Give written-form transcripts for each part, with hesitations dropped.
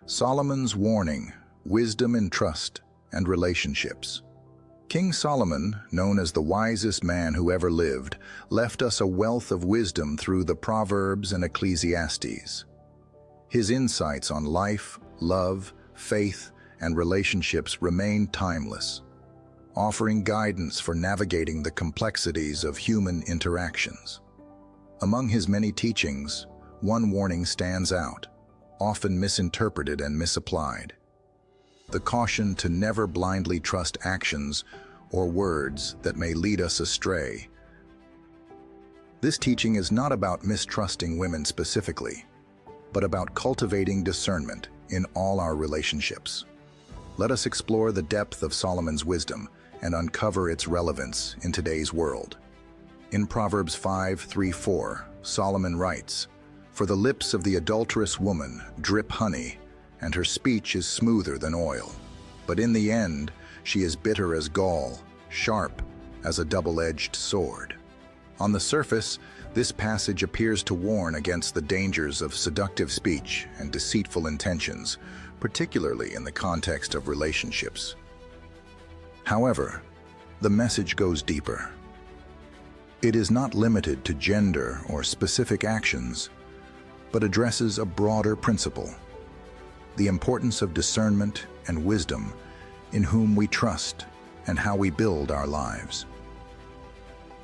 Solomon's warning: wisdom in trust and relationships. King Solomon, known as the wisest man who ever lived, left us a wealth of wisdom through the Proverbs and Ecclesiastes. His insights on life, love, faith, and relationships remain timeless, offering guidance for navigating the complexities of human interactions. Among his many teachings, one warning stands out, often misinterpreted and misapplied: the caution to never blindly trust actions or words that may lead us astray. This teaching is not about mistrusting women specifically, but about cultivating discernment in all our relationships. Let us explore the depth of Solomon's wisdom and uncover its relevance in today's world. In Proverbs 5:3-4, Solomon writes, "For the lips of the adulterous woman drip honey, and her speech is smoother than oil. But in the end, she is bitter as gall, sharp as a double-edged sword." On the surface, this passage appears to warn against the dangers of seductive speech and deceitful intentions, particularly in the context of relationships. However, the message goes deeper. It is not limited to gender or specific actions, but addresses a broader principle: the importance of discernment and wisdom in whom we trust and how we build our lives.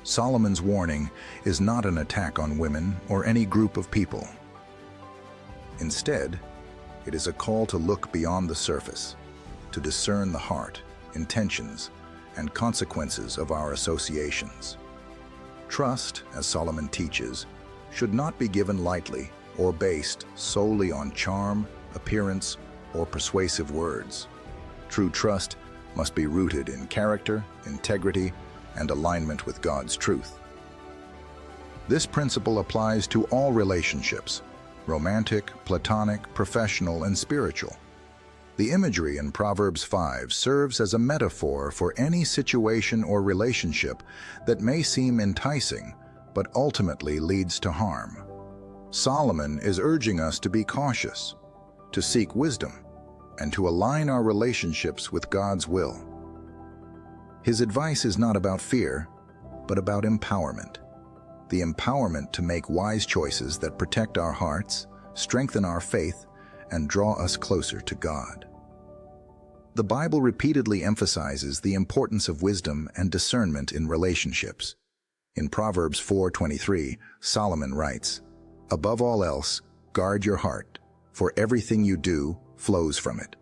Solomon's warning is not an attack on women or any group of people. Instead, it is a call to look beyond the surface, to discern the heart, intentions, and consequences of our associations. Trust, as Solomon teaches, should not be given lightly or based solely on charm, appearance, or persuasive words. True trust must be rooted in character, integrity, and alignment with God's truth. This principle applies to all relationships: romantic, platonic, professional, and spiritual. The imagery in Proverbs 5 serves as a metaphor for any situation or relationship that may seem enticing, but ultimately leads to harm. Solomon is urging us to be cautious, to seek wisdom, and to align our relationships with God's will. His advice is not about fear, but about empowerment. The empowerment to make wise choices that protect our hearts, strengthen our faith, and draw us closer to God. The Bible repeatedly emphasizes the importance of wisdom and discernment in relationships. In Proverbs 4:23, Solomon writes, "Above all else, guard your heart, for everything you do flows from it."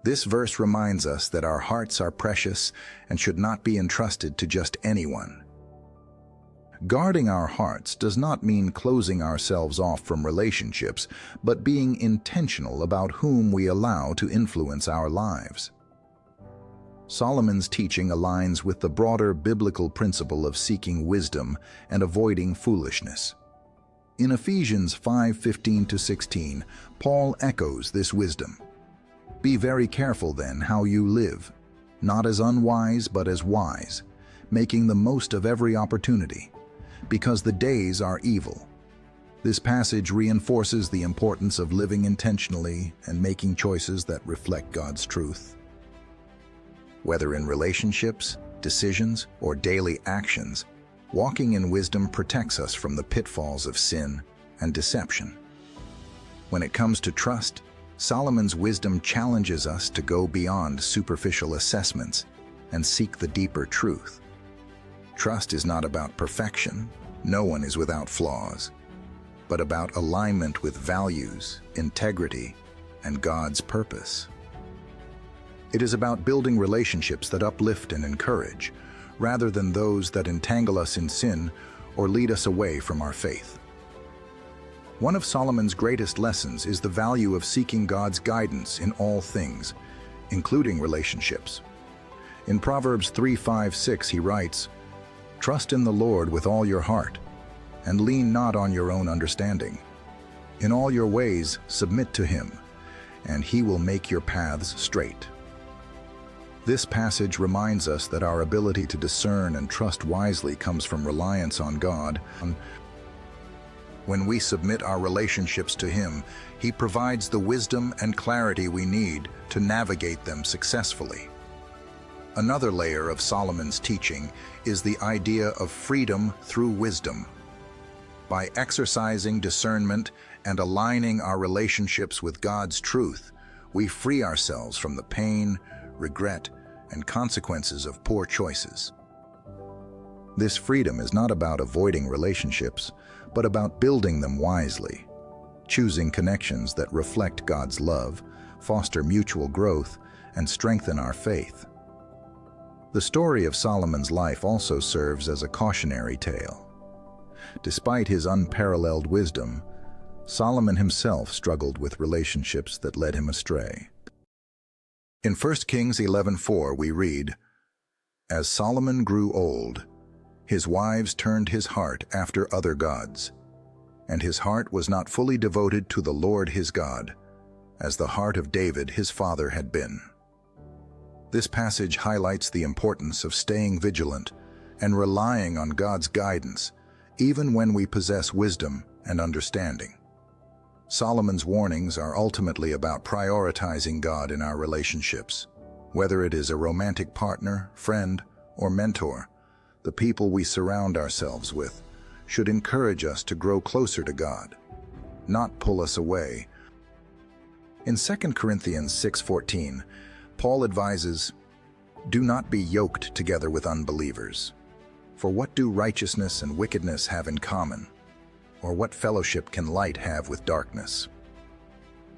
This verse reminds us that our hearts are precious and should not be entrusted to just anyone. Guarding our hearts does not mean closing ourselves off from relationships, but being intentional about whom we allow to influence our lives. Solomon's teaching aligns with the broader biblical principle of seeking wisdom and avoiding foolishness. In Ephesians 5:15-16, Paul echoes this wisdom. "Be very careful then how you live, not as unwise but as wise, making the most of every opportunity, because the days are evil." This passage reinforces the importance of living intentionally and making choices that reflect God's truth. Whether in relationships, decisions, or daily actions, walking in wisdom protects us from the pitfalls of sin and deception. When it comes to trust, Solomon's wisdom challenges us to go beyond superficial assessments and seek the deeper truth. Trust is not about perfection, no one is without flaws, but about alignment with values, integrity, and God's purpose. It is about building relationships that uplift and encourage, rather than those that entangle us in sin or lead us away from our faith. One of Solomon's greatest lessons is the value of seeking God's guidance in all things, including relationships. In Proverbs 3:5-6 he writes, "Trust in the Lord with all your heart, and lean not on your own understanding. In all your ways submit to him, and he will make your paths straight." This passage reminds us that our ability to discern and trust wisely comes from reliance on God. When we submit our relationships to Him, He provides the wisdom and clarity we need to navigate them successfully. Another layer of Solomon's teaching is the idea of freedom through wisdom. By exercising discernment and aligning our relationships with God's truth, we free ourselves from the pain, regret, and consequences of poor choices. This freedom is not about avoiding relationships, but about building them wisely, choosing connections that reflect God's love, foster mutual growth, and strengthen our faith. The story of Solomon's life also serves as a cautionary tale. Despite his unparalleled wisdom, Solomon himself struggled with relationships that led him astray. In 1 Kings 11:4 we read, "As Solomon grew old, his wives turned his heart after other gods, and his heart was not fully devoted to the Lord his God, as the heart of David his father had been." This passage highlights the importance of staying vigilant and relying on God's guidance, even when we possess wisdom and understanding. Solomon's warnings are ultimately about prioritizing God in our relationships. Whether it is a romantic partner, friend, or mentor, the people we surround ourselves with should encourage us to grow closer to God, not pull us away. In 2 Corinthians 6:14, Paul advises, "Do not be yoked together with unbelievers. For what do righteousness and wickedness have in common? Or what fellowship can light have with darkness?"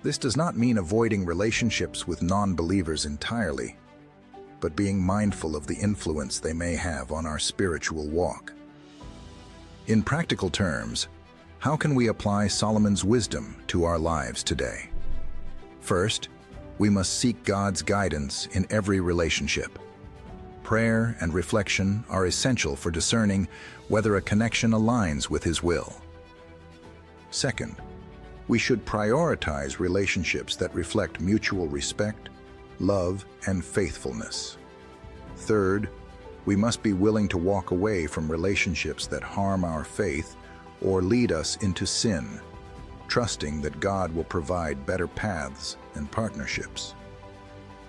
This does not mean avoiding relationships with non-believers entirely, but being mindful of the influence they may have on our spiritual walk. In practical terms, how can we apply Solomon's wisdom to our lives today? First, we must seek God's guidance in every relationship. Prayer and reflection are essential for discerning whether a connection aligns with His will. Second, we should prioritize relationships that reflect mutual respect, love, and faithfulness. Third, we must be willing to walk away from relationships that harm our faith or lead us into sin, trusting that God will provide better paths and partnerships.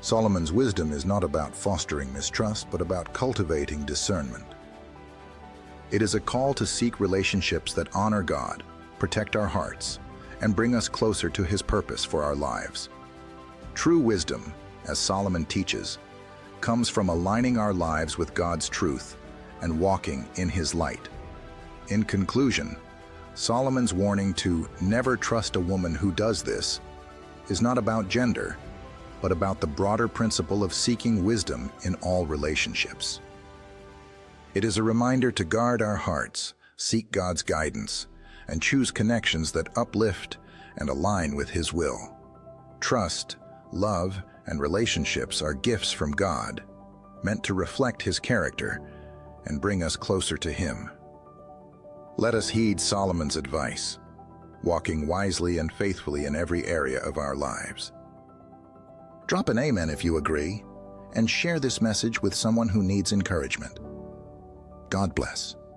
Solomon's wisdom is not about fostering mistrust, but about cultivating discernment. It is a call to seek relationships that honor God, protect our hearts, and bring us closer to His purpose for our lives. True wisdom, as Solomon teaches, comes from aligning our lives with God's truth and walking in His light. In conclusion, Solomon's warning to never trust a woman who does this is not about gender, but about the broader principle of seeking wisdom in all relationships. It is a reminder to guard our hearts, seek God's guidance, and choose connections that uplift and align with His will. Trust, love, and relationships are gifts from God, meant to reflect His character and bring us closer to Him. Let us heed Solomon's advice, walking wisely and faithfully in every area of our lives. Drop an amen if you agree, and share this message with someone who needs encouragement. God bless.